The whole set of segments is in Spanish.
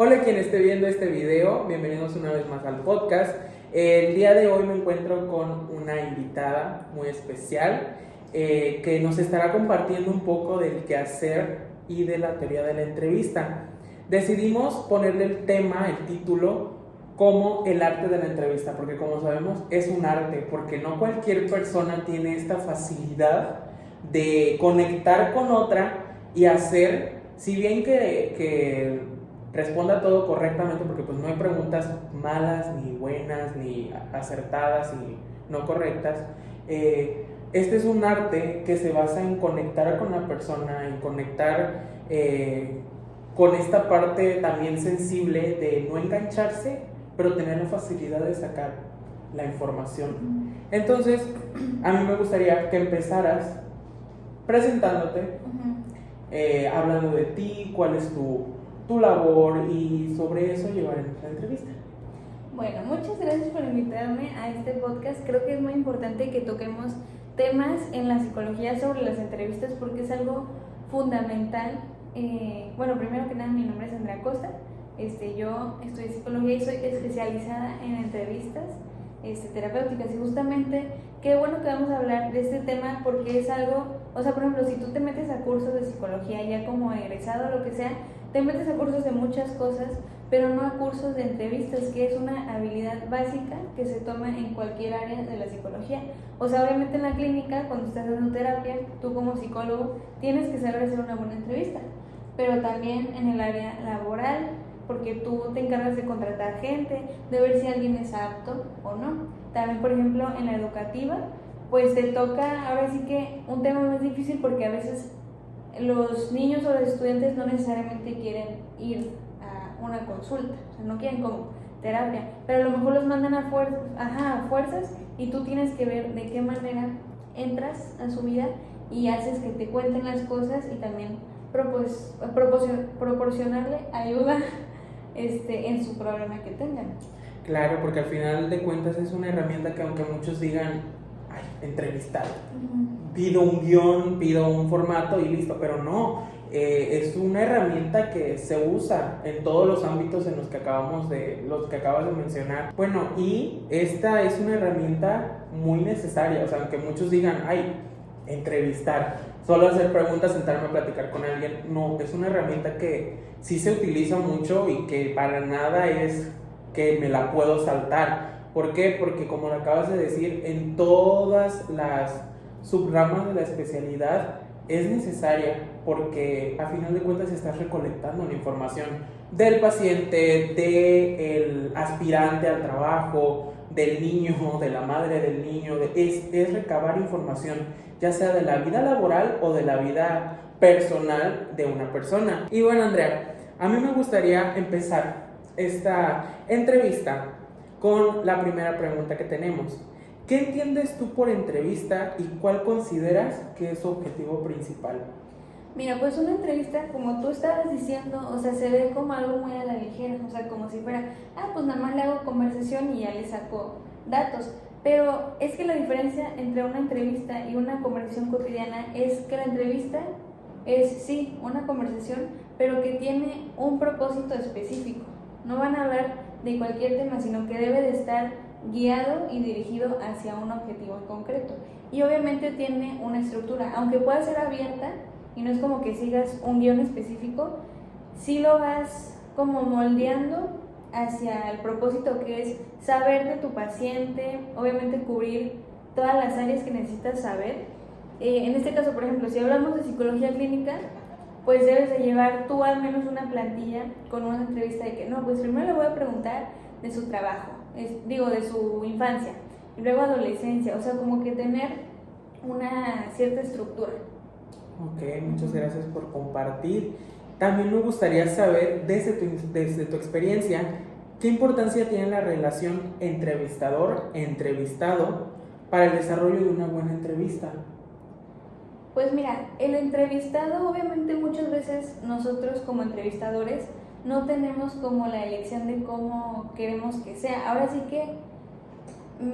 Hola quien esté viendo este video, bienvenidos una vez más al podcast. El día de hoy me encuentro con una invitada muy especial que nos estará compartiendo un poco del quehacer y de la teoría de la entrevista. Decidimos ponerle el tema, el título, como el arte de la entrevista, porque como sabemos es un arte, porque no cualquier persona tiene esta facilidad de conectar con otra y hacer, si bien que responda todo correctamente, porque pues no hay preguntas malas, ni buenas, ni acertadas, ni no correctas. Este es un arte que se basa en conectar con la persona, en conectar con esta parte también sensible de no engancharse, pero tener la facilidad de sacar la información. Entonces, a mí me gustaría que empezaras presentándote, hablando de ti, cuál es tu labor, y sobre eso llevaremos la entrevista. Bueno, muchas gracias por invitarme a este podcast. Creo que es muy importante que toquemos temas en la psicología sobre las entrevistas porque es algo fundamental. Bueno, primero que nada, mi nombre es Andrea Costa. Yo estudié psicología y soy especializada en entrevistas terapéuticas, y justamente qué bueno que vamos a hablar de este tema porque es algo, o sea, por ejemplo, si tú te metes a cursos de psicología ya como egresado o lo que sea, te metes a cursos de muchas cosas, pero no a cursos de entrevistas, que es una habilidad básica que se toma en cualquier área de la psicología. O sea, obviamente en la clínica, cuando estás dando terapia, tú como psicólogo tienes que saber hacer una buena entrevista, pero también en el área laboral, porque tú te encargas de contratar gente, de ver si alguien es apto o no. También, por ejemplo, en la educativa, pues te toca ahora sí que un tema más difícil porque a veces los niños o los estudiantes no necesariamente quieren ir a una consulta, o sea, no quieren como terapia, pero a lo mejor los mandan a fuerzas, y tú tienes que ver de qué manera entras a su vida y haces que te cuenten las cosas y también proporcionarle ayuda en su problema que tengan. Claro, porque al final de cuentas es una herramienta que, aunque muchos digan, ay, entrevistar, pido un guión, pido un formato y listo, pero no, es una herramienta que se usa en todos los ámbitos en los que acabas de mencionar. Bueno, y esta es una herramienta muy necesaria, o sea, aunque muchos digan, ay, entrevistar, solo hacer preguntas, sentarme a platicar con alguien, no, es una herramienta que sí se utiliza mucho y que para nada es que me la puedo saltar. ¿Por qué? Porque, como lo acabas de decir, en todas las subramas de la especialidad es necesaria, porque a final de cuentas estás recolectando la información del paciente, del aspirante al trabajo, del niño, de la madre del niño, es recabar información, ya sea de la vida laboral o de la vida personal de una persona. Y bueno, Andrea, a mí me gustaría empezar esta entrevista con la primera pregunta que tenemos. ¿Qué entiendes tú por entrevista y cuál consideras que es su objetivo principal? Mira, pues una entrevista, como tú estabas diciendo, o sea, se ve como algo muy a la ligera, o sea, como si fuera, pues nada más le hago conversación y ya le saco datos. Pero es que la diferencia entre una entrevista y una conversación cotidiana es que la entrevista es, sí, una conversación, pero que tiene un propósito específico. No van a hablar de cualquier tema, sino que debe de estar guiado y dirigido hacia un objetivo en concreto. Y obviamente tiene una estructura, aunque pueda ser abierta y no es como que sigas un guión específico, sí lo vas como moldeando hacia el propósito, que es saber de tu paciente, obviamente cubrir todas las áreas que necesitas saber. En este caso, por ejemplo, si hablamos de psicología clínica, pues debes de llevar tú al menos una plantilla con una entrevista de que no, pues primero le voy a preguntar de su trabajo, de su infancia, y luego adolescencia, o sea, como que tener una cierta estructura. Ok, muchas gracias por compartir. También me gustaría saber, desde tu experiencia, ¿qué importancia tiene la relación entrevistador-entrevistado para el desarrollo de una buena entrevista? Pues mira, el entrevistado, obviamente muchas veces nosotros como entrevistadores no tenemos como la elección de cómo queremos que sea. Ahora sí que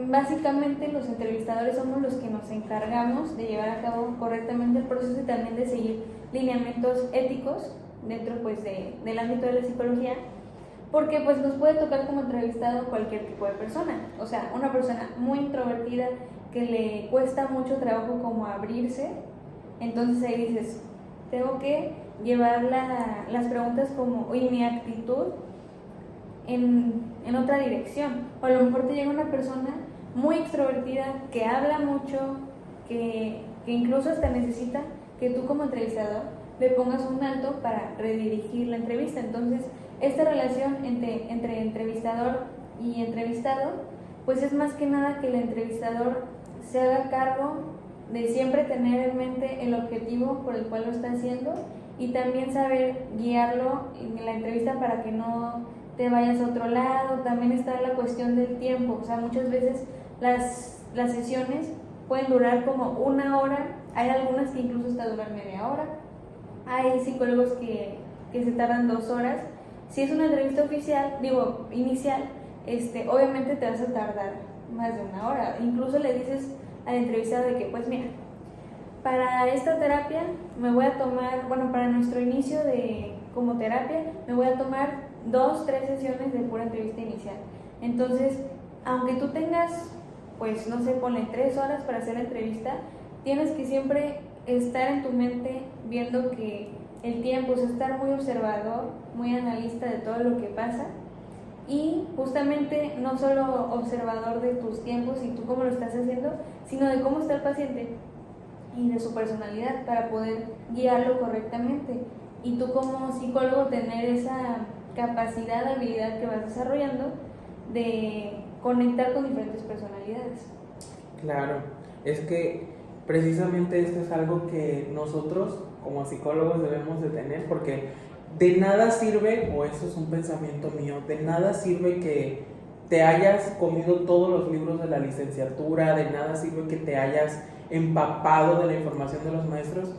básicamente los entrevistadores somos los que nos encargamos de llevar a cabo correctamente el proceso y también de seguir lineamientos éticos dentro pues del ámbito de la psicología. porque pues nos puede tocar como entrevistado cualquier tipo de persona, o sea, una persona muy introvertida que le cuesta mucho trabajo como abrirse, entonces ahí dices, tengo que llevar las preguntas como, y mi actitud en otra dirección, o a lo mejor te llega una persona muy extrovertida que habla mucho, que incluso hasta necesita que tú como entrevistador le pongas un alto para redirigir la entrevista. Entonces, esta relación entre entrevistador y entrevistado, pues es más que nada que el entrevistador se haga cargo de siempre tener en mente el objetivo por el cual lo está haciendo y también saber guiarlo en la entrevista para que no te vayas a otro lado. También está la cuestión del tiempo, o sea, muchas veces las sesiones pueden durar como 1 hora, hay algunas que incluso hasta duran media hora, hay psicólogos que se tardan 2 horas. Si es una entrevista inicial, obviamente te vas a tardar más de 1 hora. Incluso le dices al entrevistado de que, pues mira, para esta terapia me voy a tomar, para nuestro inicio como terapia, me voy a tomar 2, 3 sesiones de pura entrevista inicial. Entonces, aunque tú tengas, pues no sé, ponle 3 horas para hacer la entrevista, tienes que siempre estar en tu mente viendo que el tiempo, o sea, estar muy observador, muy analista de todo lo que pasa y justamente no solo observador de tus tiempos y tú cómo lo estás haciendo, sino de cómo está el paciente y de su personalidad para poder guiarlo correctamente. Y tú como psicólogo tener esa capacidad, habilidad que vas desarrollando de conectar con diferentes personalidades. Claro, es que precisamente esto es algo que nosotros como psicólogos debemos de tener, porque de nada sirve, o eso es un pensamiento mío, de nada sirve que te hayas comido todos los libros de la licenciatura, de nada sirve que te hayas empapado de la información de los maestros,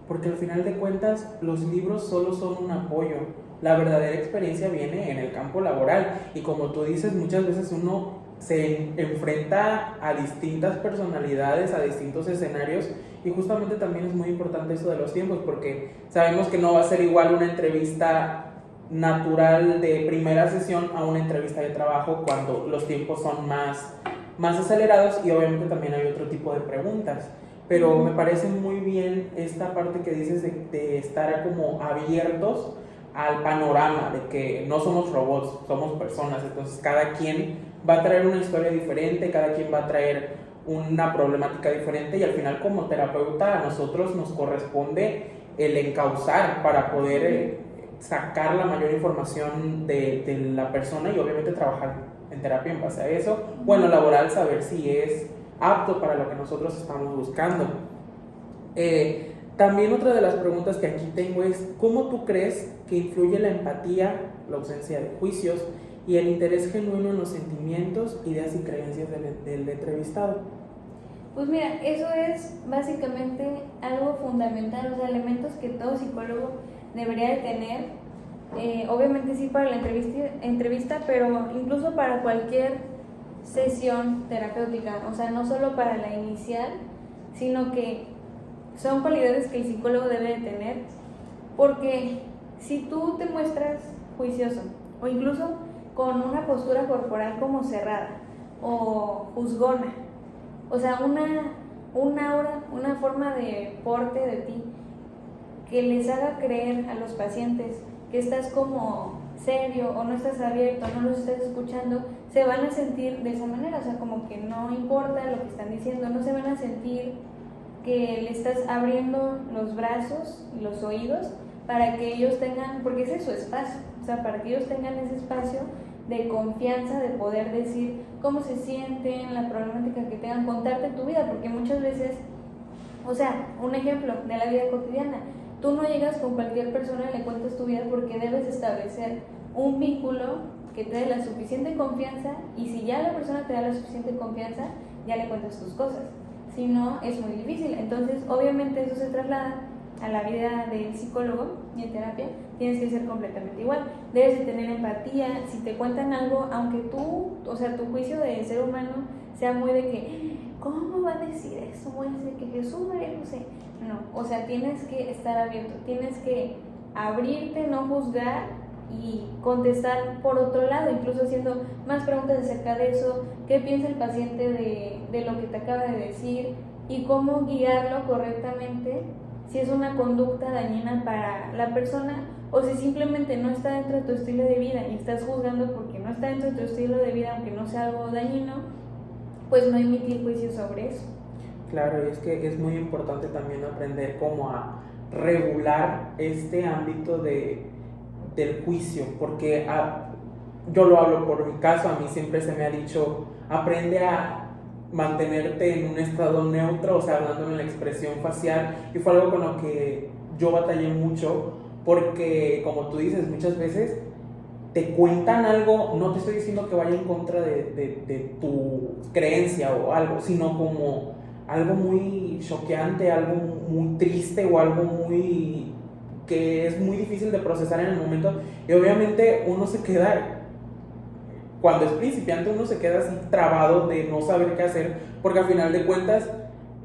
porque al final de cuentas los libros solo son un apoyo. La verdadera experiencia viene en el campo laboral y como tú dices, muchas veces uno se enfrenta a distintas personalidades, a distintos escenarios y justamente también es muy importante eso de los tiempos porque sabemos que no va a ser igual una entrevista natural de primera sesión a una entrevista de trabajo cuando los tiempos son más acelerados y obviamente también hay otro tipo de preguntas. Pero me parece muy bien esta parte que dices de estar como abiertos al panorama, de que no somos robots, somos personas, entonces cada quien va a traer una historia diferente, cada quien va a traer una problemática diferente y al final como terapeuta a nosotros nos corresponde el encauzar para poder sacar la mayor información de la persona y obviamente trabajar en terapia en base a eso, bueno, laboral, saber si es apto para lo que nosotros estamos buscando. También otra de las preguntas que aquí tengo es, ¿cómo tú crees que influye la empatía, la ausencia de juicios y el interés genuino en los sentimientos, ideas y creencias del entrevistado? Pues mira, eso es básicamente algo fundamental, o sea, elementos que todo psicólogo debería de tener, obviamente sí para la entrevista, pero incluso para cualquier sesión terapéutica, o sea, no solo para la inicial, sino que son cualidades que el psicólogo debe de tener, porque si tú te muestras juicioso o incluso con una postura corporal como cerrada o juzgona, o sea, una aura, una forma de porte de ti que les haga creer a los pacientes que estás como serio o no estás abierto, no los estás escuchando, se van a sentir de esa manera, o sea, como que no importa lo que están diciendo, no se van a sentir que le estás abriendo los brazos y los oídos para que ellos tengan, porque ese es su espacio, o sea, para que ellos tengan ese espacio de confianza, de poder decir cómo se sienten, la problemática que tengan, contarte tu vida, porque muchas veces, o sea, un ejemplo de la vida cotidiana, tú no llegas con cualquier persona y le cuentas tu vida porque debes establecer un vínculo que te dé la suficiente confianza y si ya la persona te da la suficiente confianza, ya le cuentas tus cosas. Si no, es muy difícil. Entonces, obviamente eso se traslada a la vida del psicólogo y en terapia, tienes que ser completamente igual. Debes de tener empatía. Si te cuentan algo, aunque tú, o sea, tu juicio de ser humano sea muy de que, ¿cómo va a decir eso? Voy a decir que Jesús, María José. No, o sea, tienes que estar abierto, tienes que abrirte, no juzgar y contestar por otro lado, incluso haciendo más preguntas acerca de eso, qué piensa el paciente de lo que te acaba de decir y cómo guiarlo correctamente si es una conducta dañina para la persona o si simplemente no está dentro de tu estilo de vida y estás juzgando porque no está dentro de tu estilo de vida, aunque no sea algo dañino, pues no emitir juicios sobre eso. Claro, y es que es muy importante también aprender cómo a regular este ámbito del juicio, porque yo lo hablo por mi caso, a mí siempre se me ha dicho, aprende a mantenerte en un estado neutro, o sea, hablando en la expresión facial, y fue algo con lo que yo batallé mucho, porque como tú dices, muchas veces te cuentan algo, no te estoy diciendo que vaya en contra de tu creencia o algo, sino como algo muy choqueante, algo muy triste o algo muy que es muy difícil de procesar en el momento, y obviamente uno se queda, cuando es principiante, uno se queda así trabado de no saber qué hacer, porque al final de cuentas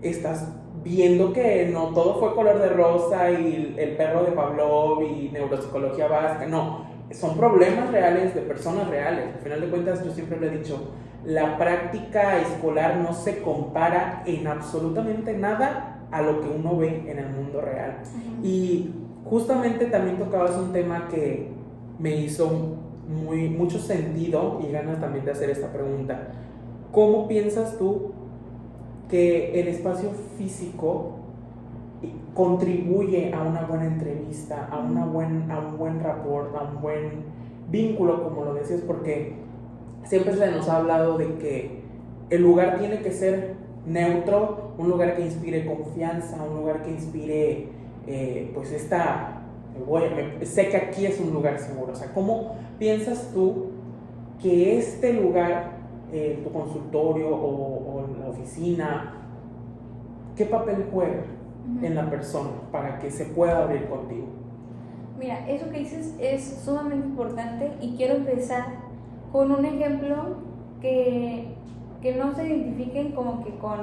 estás viendo que no todo fue color de rosa y el perro de Pavlov y neuropsicología básica, no, son problemas reales de personas reales. Al final de cuentas, yo siempre le he dicho, la práctica escolar no se compara en absolutamente nada a lo que uno ve en el mundo real. Y justamente también tocabas un tema que me hizo mucho sentido y ganas también de hacer esta pregunta. ¿Cómo piensas tú que el espacio físico contribuye a una buena entrevista, a un buen rapport, a un buen vínculo, como lo decías? Porque siempre se nos ha hablado de que el lugar tiene que ser neutro, un lugar que inspire confianza, un lugar que inspire pues sé que aquí es un lugar seguro. O sea, ¿cómo piensas tú que este lugar, tu consultorio o la oficina, qué papel juega en la persona para que se pueda abrir contigo? Mira, eso que dices es sumamente importante y quiero empezar con un ejemplo que no se identifiquen como que con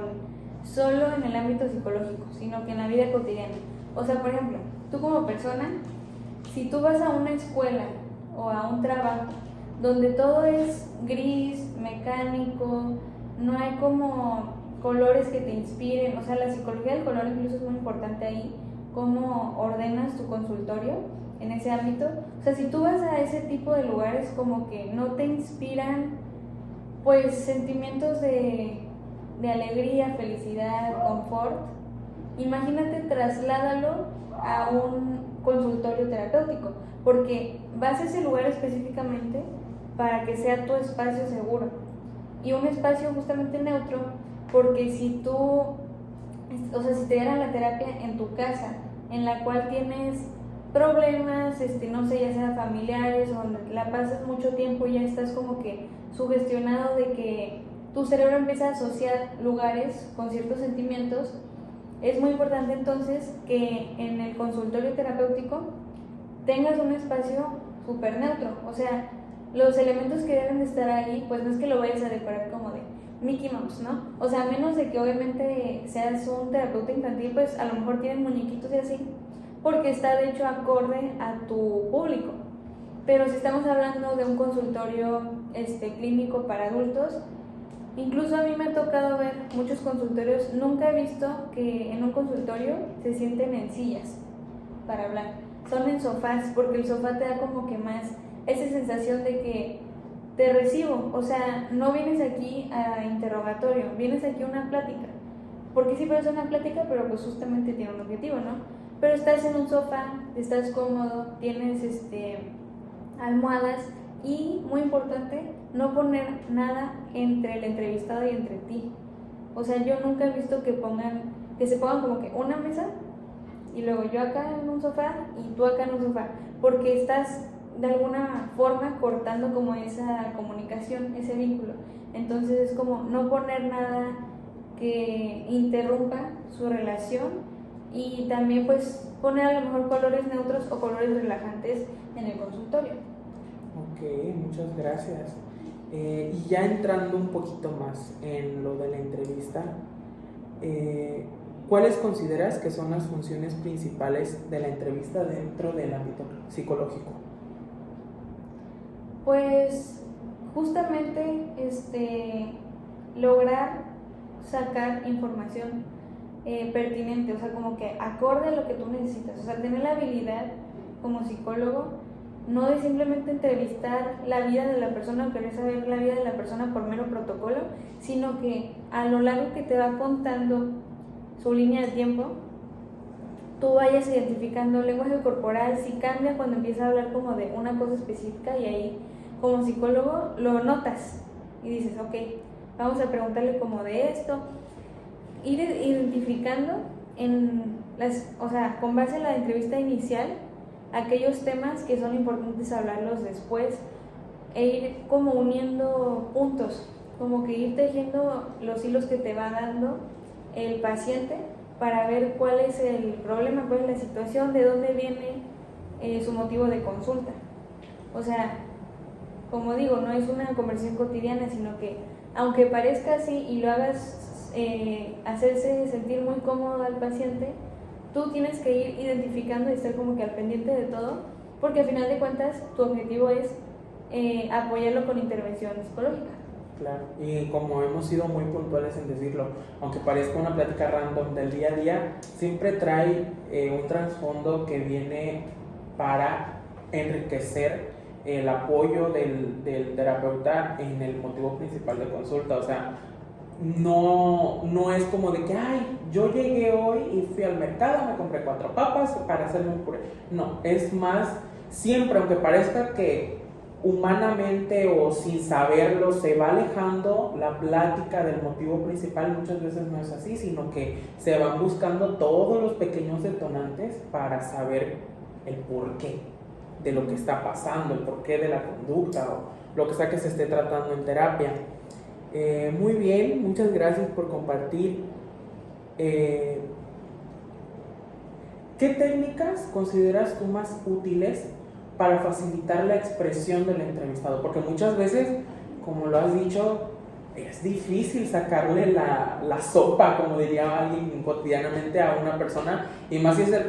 solo en el ámbito psicológico, sino que en la vida cotidiana. O sea, por ejemplo, tú como persona, si tú vas a una escuela o a un trabajo donde todo es gris, mecánico, no hay como colores que te inspiren, o sea, la psicología del color incluso es muy importante ahí, cómo ordenas tu consultorio en ese ámbito. O sea, si tú vas a ese tipo de lugares como que no te inspiran pues sentimientos de alegría, felicidad, confort, imagínate, trasládalo a un consultorio terapéutico, porque vas a ese lugar específicamente para que sea tu espacio seguro y un espacio justamente neutro, porque si tú, o sea, si te dieran la terapia en tu casa, en la cual tienes problemas, no sé, ya sean familiares, o donde la pasas mucho tiempo y ya estás como que sugestionado de que tu cerebro empieza a asociar lugares con ciertos sentimientos, es muy importante entonces que en el consultorio terapéutico tengas un espacio súper neutro. O sea, los elementos que deben de estar ahí, pues no es que lo vayas a decorar como de Mickey Mouse, ¿no? O sea, a menos de que obviamente seas un terapeuta infantil, pues a lo mejor tienen muñequitos y así, porque está de hecho acorde a tu público. Pero si estamos hablando de un consultorio clínico para adultos, incluso a mí me ha tocado ver muchos consultorios, nunca he visto que en un consultorio se sienten en sillas para hablar, son en sofás, porque el sofá te da como que más esa sensación de que te recibo, o sea, no vienes aquí a interrogatorio, vienes aquí a una plática, porque sí parece una plática, pero pues justamente tiene un objetivo, ¿no? Pero estás en un sofá, estás cómodo, tienes almohadas y, muy importante, no poner nada entre el entrevistado y entre ti. O sea, yo nunca he visto que se pongan como que una mesa y luego yo acá en un sofá y tú acá en un sofá, porque estás de alguna forma cortando como esa comunicación, ese vínculo. Entonces es como no poner nada que interrumpa su relación, y también pues poner a lo mejor colores neutros o colores relajantes en el consultorio. Ok, muchas gracias. Y ya entrando un poquito más en lo de la entrevista, ¿cuáles consideras que son las funciones principales de la entrevista dentro del ámbito psicológico? Pues justamente lograr sacar información pertinente, o sea, como que acorde a lo que tú necesitas, o sea, tener la habilidad como psicólogo, no de simplemente entrevistar la vida de la persona o querer saber la vida de la persona por mero protocolo, sino que a lo largo que te va contando su línea de tiempo, tú vayas identificando el lenguaje corporal, si cambia cuando empieza a hablar como de una cosa específica, y ahí como psicólogo lo notas y dices, ok, vamos a preguntarle como de esto, ir identificando o sea, con base en la entrevista inicial, aquellos temas que son importantes hablarlos después, e ir como uniendo puntos, como que ir tejiendo los hilos que te va dando el paciente para ver cuál es el problema, cuál es la situación, de dónde viene su motivo de consulta. O sea, como digo, no es una conversación cotidiana, sino que aunque parezca así y lo hagas hacerse sentir muy cómodo al paciente, tú tienes que ir identificando y estar como que al pendiente de todo, porque al final de cuentas tu objetivo es apoyarlo con intervención psicológica. Claro, y como hemos sido muy puntuales en decirlo, aunque parezca una plática random del día a día, siempre trae un trasfondo que viene para enriquecer el apoyo del terapeuta en el motivo principal de consulta. O sea, no es como de que, ay, yo llegué hoy y fui al mercado, me compré 4 papas para hacerme un puré. No, es más, siempre, aunque parezca que humanamente o sin saberlo se va alejando la plática del motivo principal, muchas veces no es así, sino que se van buscando todos los pequeños detonantes para saber el porqué de lo que está pasando, el porqué de la conducta o lo que sea que se esté tratando en terapia. Muy bien, muchas gracias por compartir. ¿Qué técnicas consideras tú más útiles para facilitar la expresión del entrevistado? Porque muchas veces, como lo has dicho, es difícil sacarle la sopa, como diría alguien cotidianamente, a una persona, y más si es el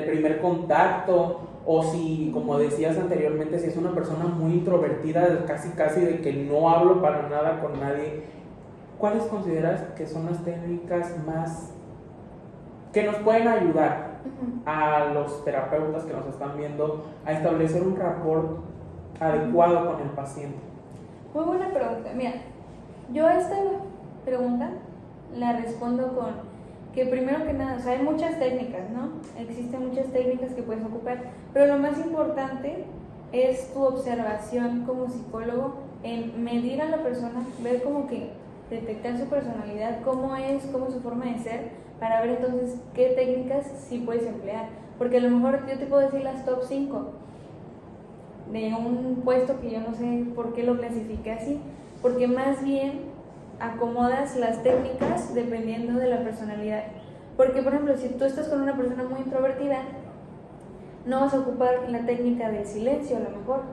primer contacto, o si, como decías anteriormente, si es una persona muy introvertida, casi de que no hablo para nada con nadie. ¿Cuáles consideras que son las técnicas más que nos pueden ayudar a los terapeutas que nos están viendo a establecer un rapport adecuado con el paciente? Muy buena pregunta. Mira, yo a esta pregunta la respondo con que primero que nada, o sea, hay muchas técnicas, ¿no? Existen muchas técnicas que puedes ocupar, pero lo más importante es tu observación como psicólogo en medir a la persona, ver como que detectar su personalidad, cómo es su forma de ser, para ver entonces qué técnicas sí puedes emplear. Porque a lo mejor yo te puedo decir las top 5 de un puesto que yo no sé por qué lo clasifiqué así, porque más bien acomodas las técnicas dependiendo de la personalidad. Porque, por ejemplo, si tú estás con una persona muy introvertida, no vas a ocupar la técnica del silencio a lo mejor,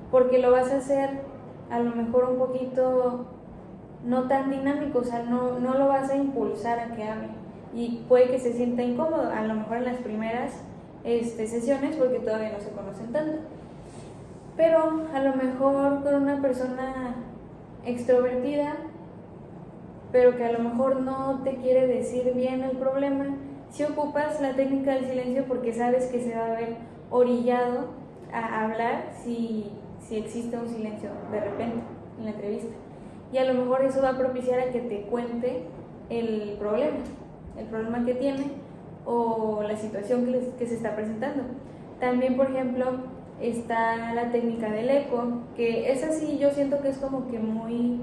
porque lo vas a hacer a lo mejor un poquito no tan dinámico, o sea, no lo vas a impulsar a que hable, y puede que se sienta incómodo, a lo mejor en las primeras sesiones, porque todavía no se conocen tanto. Pero a lo mejor con una persona extrovertida, pero que a lo mejor no te quiere decir bien el problema, si ocupas la técnica del silencio, porque sabes que se va a ver orillado a hablar si existe un silencio de repente en la entrevista. Y a lo mejor eso va a propiciar a que te cuente el problema que tiene o la situación que se está presentando. También, por ejemplo, está la técnica del eco, que esa sí yo siento que es como que muy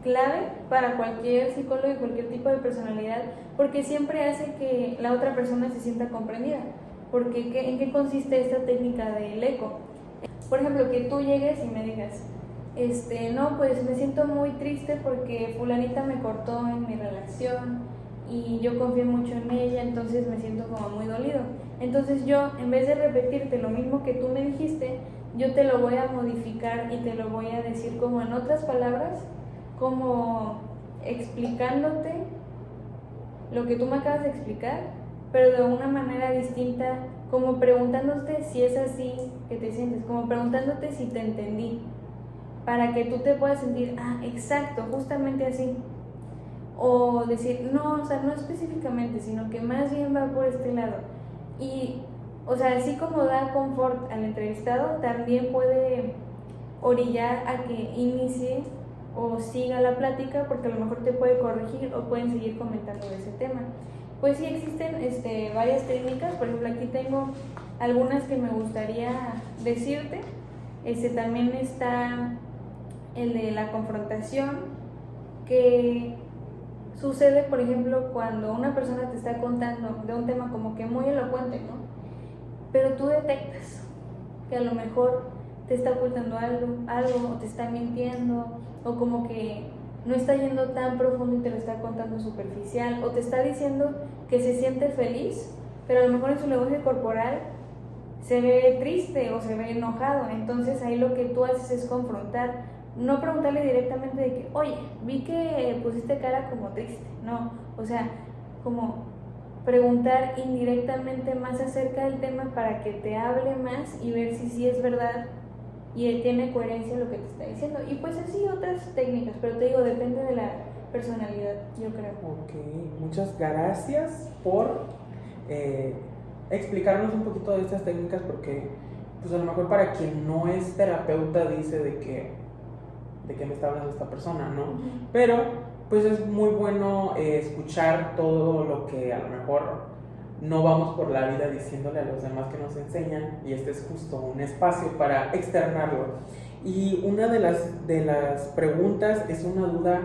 clave para cualquier psicólogo y cualquier tipo de personalidad, porque siempre hace que la otra persona se sienta comprendida. Porque ¿en qué consiste esta técnica del eco? Por ejemplo, que tú llegues y me digas, no, pues me siento muy triste porque fulanita me cortó en mi relación y yo confié mucho en ella, entonces me siento como muy dolido. Entonces yo, en vez de repetirte lo mismo que tú me dijiste, yo te lo voy a modificar y te lo voy a decir como en otras palabras, como explicándote lo que tú me acabas de explicar, pero de una manera distinta, como preguntándote si es así que te sientes, como preguntándote si te entendí, para que tú te puedas sentir, exacto, justamente así. O decir, no, o sea, no específicamente, sino que más bien va por este lado. Y, o sea, así como da confort al entrevistado, también puede orillar a que inicie o siga la plática, porque a lo mejor te puede corregir o pueden seguir comentando de ese tema. Pues sí existen varias técnicas, por ejemplo aquí tengo algunas que me gustaría decirte. También está el de la confrontación, que sucede, por ejemplo, cuando una persona te está contando de un tema como que muy elocuente, ¿no? Pero tú detectas que a lo mejor te está ocultando algo o te está mintiendo, o como que no está yendo tan profundo y te lo está contando superficial, o te está diciendo que se siente feliz, pero a lo mejor en su lenguaje corporal se ve triste o se ve enojado. Entonces ahí lo que tú haces es confrontar, no preguntarle directamente de que, oye, vi que pusiste cara como triste, no, o sea, como preguntar indirectamente más acerca del tema para que te hable más y ver si sí es verdad y él tiene coherencia lo que te está diciendo. Y pues así otras técnicas, pero te digo, depende de la personalidad, yo creo. Ok, muchas gracias por explicarnos un poquito de estas técnicas, porque pues a lo mejor para quien no es terapeuta dice de qué me está hablando esta persona, ¿no? Uh-huh. Pero pues es muy bueno escuchar todo lo que a lo mejor no vamos por la vida diciéndole a los demás que nos enseñan, y este es justo un espacio para externarlo. Y una de las preguntas es una duda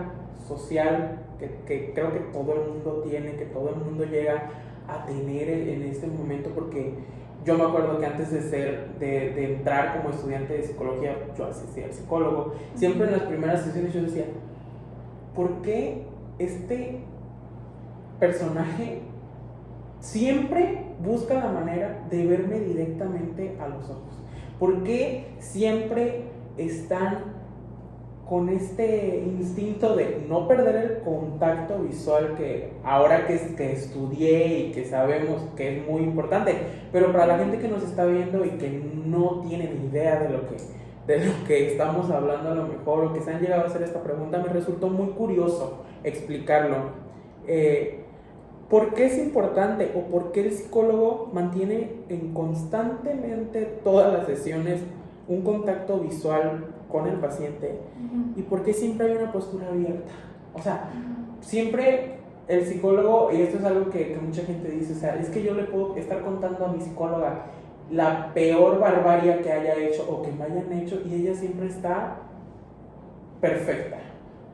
social que creo que todo el mundo tiene, que todo el mundo llega a tener en este momento, porque yo me acuerdo que antes de entrar como estudiante de psicología, yo asistía al psicólogo. Siempre en las primeras sesiones yo decía, ¿por qué este personaje siempre busca la manera de verme directamente a los ojos? ¿Por qué siempre están con este instinto de no perder el contacto visual, que ahora que estudié y que sabemos que es muy importante, pero para la gente que nos está viendo y que no tiene ni idea de lo que estamos hablando a lo mejor, o que se han llegado a hacer esta pregunta, me resultó muy curioso explicarlo. ¿Por qué es importante, o por qué el psicólogo mantiene constantemente todas las sesiones un contacto visual con el paciente? Uh-huh. ¿Y por qué siempre hay una postura abierta? O sea, uh-huh, siempre el psicólogo, y esto es algo que mucha gente dice, o sea, es que yo le puedo estar contando a mi psicóloga la peor barbarie que haya hecho o que me hayan hecho, y ella siempre está perfecta,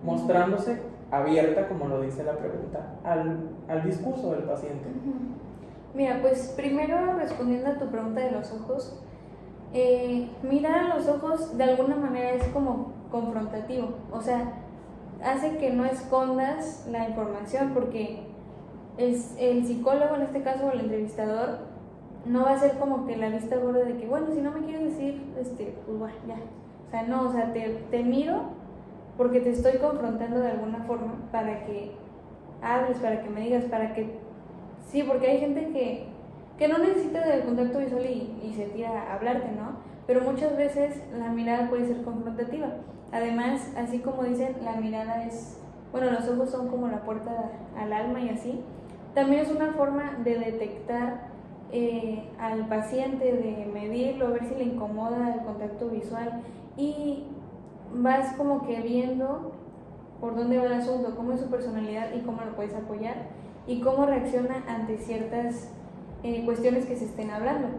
mostrándose abierta, como lo dice la pregunta, al discurso del paciente. Uh-huh. Mira, pues primero, respondiendo a tu pregunta de los ojos, mirar a los ojos de alguna manera es como confrontativo, o sea, hace que no escondas la información, porque el psicólogo, en este caso, o el entrevistador, no va a ser como que la vista gorda de que, bueno, si no me quieres decir, pues bueno, ya, o sea, no, o sea, te miro porque te estoy confrontando de alguna forma para que hables, para que me digas, para que, sí, porque hay gente que no necesita del contacto visual y se tira a hablarte, ¿no? Pero muchas veces la mirada puede ser confrontativa. Además, así como dicen, la mirada es, bueno, los ojos son como la puerta al alma y así, también es una forma de detectar al paciente, de medirlo, ver si le incomoda el contacto visual, y vas como que viendo por dónde va el asunto, cómo es su personalidad y cómo lo puedes apoyar y cómo reacciona ante ciertas cuestiones que se estén hablando.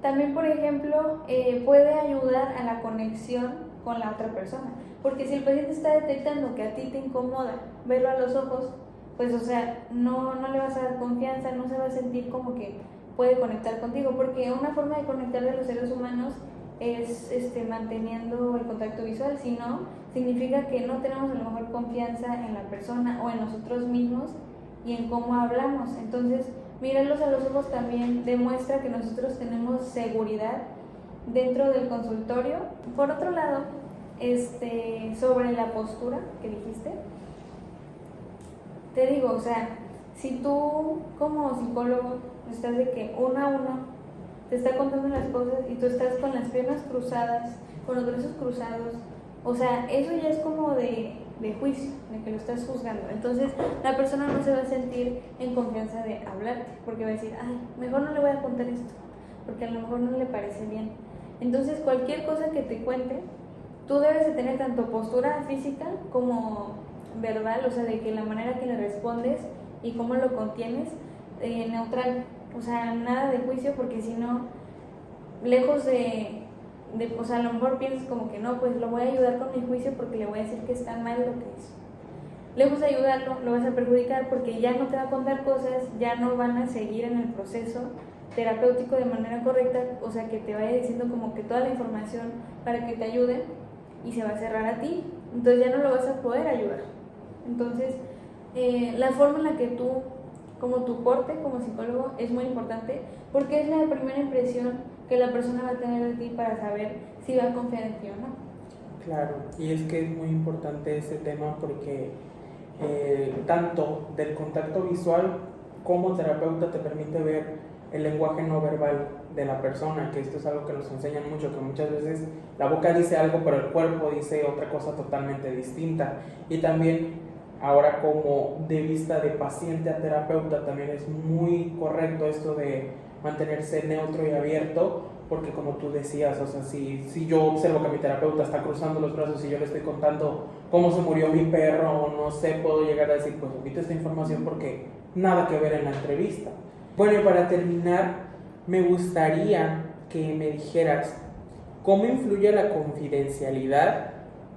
También, por ejemplo, puede ayudar a la conexión con la otra persona, porque si el paciente está detectando que a ti te incomoda verlo a los ojos, pues, o sea, no le vas a dar confianza, no se va a sentir como que puede conectar contigo, porque una forma de conectar de los seres humanos es manteniendo el contacto visual. Si no, significa que no tenemos a lo mejor confianza en la persona o en nosotros mismos y en cómo hablamos. Entonces, mirarlos a los ojos también demuestra que nosotros tenemos seguridad dentro del consultorio. Por otro lado, sobre la postura que dijiste, te digo, o sea, si tú como psicólogo estás de que uno a uno te está contando las cosas y tú estás con las piernas cruzadas, con los brazos cruzados, o sea, eso ya es como de juicio, de que lo estás juzgando. Entonces la persona no se va a sentir en confianza de hablarte, porque va a decir, ay, mejor no le voy a contar esto, porque a lo mejor no le parece bien. Entonces cualquier cosa que te cuente, tú debes de tener tanto postura física como verbal, o sea, de que la manera que le respondes y cómo lo contienes, neutral, o sea, nada de juicio, porque si no, lejos de, o sea, a lo mejor piensas como que no, pues lo voy a ayudar con mi juicio porque le voy a decir que está mal lo que hizo. Lejos de ayudarlo, lo vas a perjudicar porque ya no te va a contar cosas, ya no van a seguir en el proceso terapéutico de manera correcta, o sea, que te vaya diciendo como que toda la información para que te ayude y se va a cerrar a ti, entonces ya no lo vas a poder ayudar. Entonces, la forma en la que tú, como tu porte como psicólogo, es muy importante porque es la primera impresión que la persona va a tener de ti para saber si va a confiar en ti o no. Claro, y es que es muy importante ese tema porque tanto del contacto visual como terapeuta te permite ver el lenguaje no verbal de la persona, que esto es algo que nos enseñan mucho, que muchas veces la boca dice algo pero el cuerpo dice otra cosa totalmente distinta. Y también ahora como de vista de paciente a terapeuta también es muy correcto esto de mantenerse neutro y abierto, porque como tú decías, o sea, si yo observo que mi terapeuta está cruzando los brazos y yo le estoy contando cómo se murió mi perro o no sé, puedo llegar a decir, pues omito esta información porque nada que ver en la entrevista. Bueno, y para terminar, me gustaría que me dijeras cómo influye la confidencialidad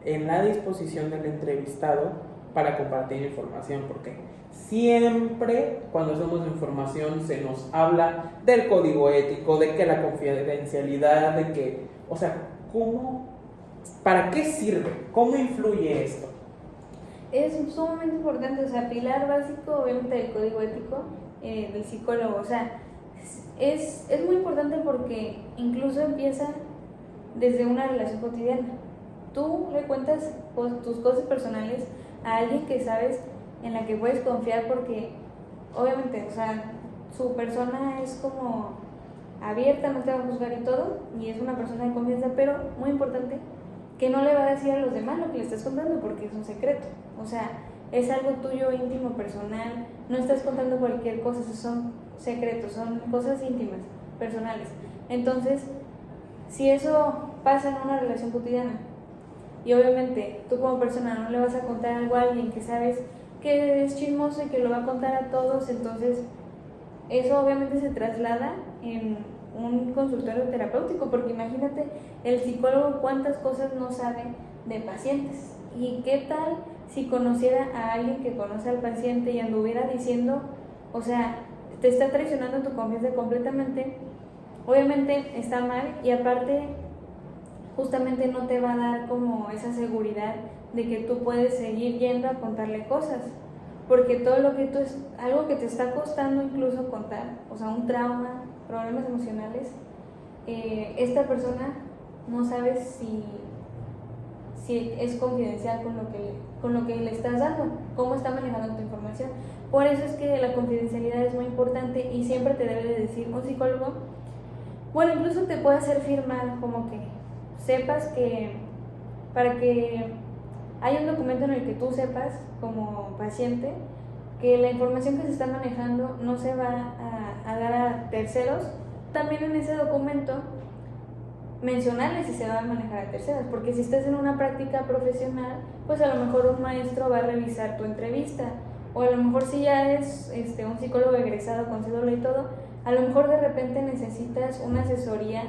en la disposición del entrevistado para compartir información, porque siempre cuando hacemos información se nos habla del código ético, de que la confidencialidad, de que, o sea, ¿cómo, para qué sirve? ¿Cómo influye esto? Es sumamente importante, o sea, pilar básico obviamente del código ético del psicólogo, o sea, es muy importante porque incluso empieza desde una relación cotidiana. Tú le cuentas tus cosas personales a alguien que sabes en la que puedes confiar porque obviamente, o sea, su persona es como abierta, no te va a juzgar y todo, y es una persona de confianza, pero muy importante que no le va a decir a los demás lo que le estás contando porque es un secreto, o sea, es algo tuyo, íntimo, personal, no estás contando cualquier cosa, esos son secretos, son cosas íntimas, personales. Entonces, si eso pasa en una relación cotidiana y obviamente tú como persona no le vas a contar algo a alguien que sabes que es chismoso y que lo va a contar a todos, entonces eso obviamente se traslada en un consultorio terapéutico, porque imagínate el psicólogo cuántas cosas no sabe de pacientes, y qué tal si conociera a alguien que conoce al paciente y anduviera diciendo, o sea, te está traicionando tu confianza completamente, obviamente está mal, y aparte justamente no te va a dar como esa seguridad de que tú puedes seguir yendo a contarle cosas, porque todo lo que tú es algo que te está costando incluso contar, o sea, un trauma, problemas emocionales, esta persona no sabe si es confidencial con lo que le estás dando, cómo está manejando tu información. Por eso es que la confidencialidad es muy importante y siempre te debe de decir un psicólogo, bueno, incluso te puede hacer firmar como que sepas que, para que hay un documento en el que tú sepas como paciente que la información que se está manejando no se va a dar a terceros. También en ese documento mencionarle si se va a manejar a terceros, porque si estás en una práctica profesional, pues a lo mejor un maestro va a revisar tu entrevista, o a lo mejor si ya eres un psicólogo egresado con cédula y todo, a lo mejor de repente necesitas una asesoría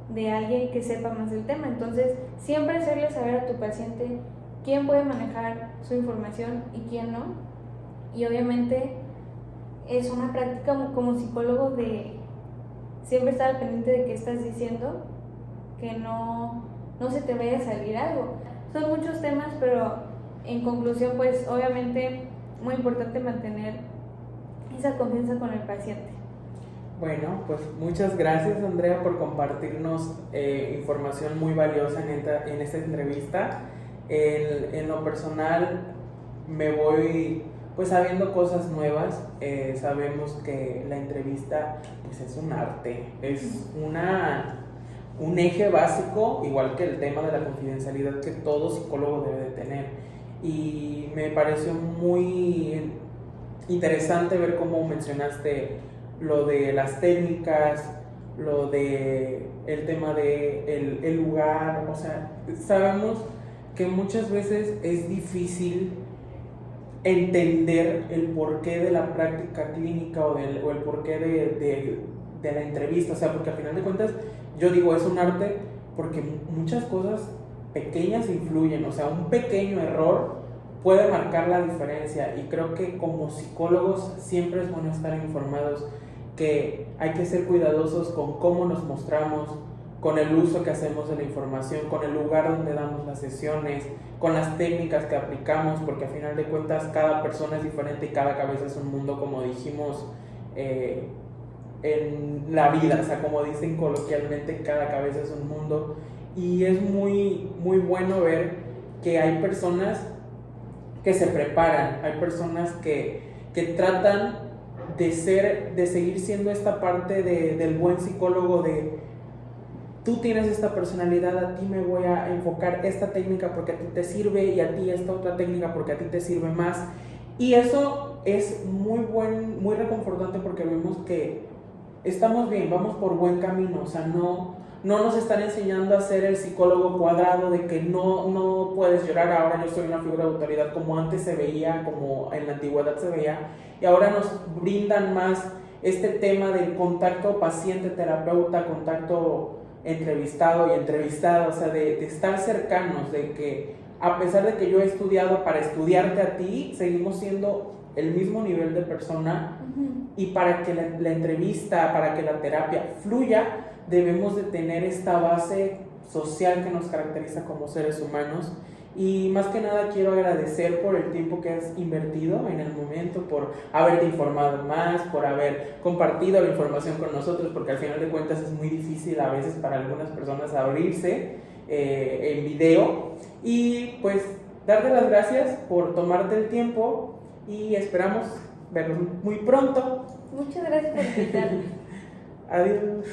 de alguien que sepa más del tema. Entonces siempre hacerle saber a tu paciente quién puede manejar su información y quién no, y obviamente es una práctica como psicólogo de siempre estar al pendiente de qué estás diciendo, que no se te vaya a salir algo. Son muchos temas, pero en conclusión, pues obviamente muy importante mantener esa confianza con el paciente. Bueno, pues muchas gracias, Andrea, por compartirnos información muy valiosa en esta entrevista. En lo personal me voy pues sabiendo cosas nuevas. Sabemos que la entrevista pues es un arte, es un eje básico, igual que el tema de la confidencialidad que todo psicólogo debe de tener. Y me pareció muy interesante ver cómo mencionaste lo de las técnicas, lo de el tema de el lugar. O sea, sabemos que muchas veces es difícil entender el porqué de la práctica clínica o el porqué de la entrevista. O sea, porque al final de cuentas yo digo es un arte porque muchas cosas pequeñas influyen. O sea, un pequeño error puede marcar la diferencia, y creo que como psicólogos siempre es bueno estar informados, que hay que ser cuidadosos con cómo nos mostramos, con el uso que hacemos de la información, con el lugar donde damos las sesiones, con las técnicas que aplicamos, porque a final de cuentas cada persona es diferente y cada cabeza es un mundo, como dijimos en la vida. O sea, como dicen coloquialmente, cada cabeza es un mundo, y es muy, muy bueno ver que hay personas que se preparan, hay personas que tratan de seguir siendo esta parte del buen psicólogo, de tú tienes esta personalidad, a ti me voy a enfocar esta técnica porque a ti te sirve, y a ti esta otra técnica porque a ti te sirve más. Y eso es muy reconfortante, porque vemos que estamos bien, vamos por buen camino. O sea, no nos están enseñando a ser el psicólogo cuadrado de que no puedes llorar, ahora yo soy una figura de autoridad, como antes se veía, como en la antigüedad se veía, y ahora nos brindan más este tema del contacto paciente-terapeuta, contacto entrevistado y entrevistada. O sea, de estar cercanos, de que a pesar de que yo he estudiado para estudiarte a ti, seguimos siendo el mismo nivel de persona. Y para que la entrevista, para que la terapia fluya, debemos de tener esta base social que nos caracteriza como seres humanos. Y más que nada quiero agradecer por el tiempo que has invertido en el momento, por haberte informado más, por haber compartido la información con nosotros, porque al final de cuentas es muy difícil a veces para algunas personas abrirse en video. Y pues darte las gracias por tomarte el tiempo, y esperamos vernos muy pronto. Muchas gracias por invitarme. Adiós.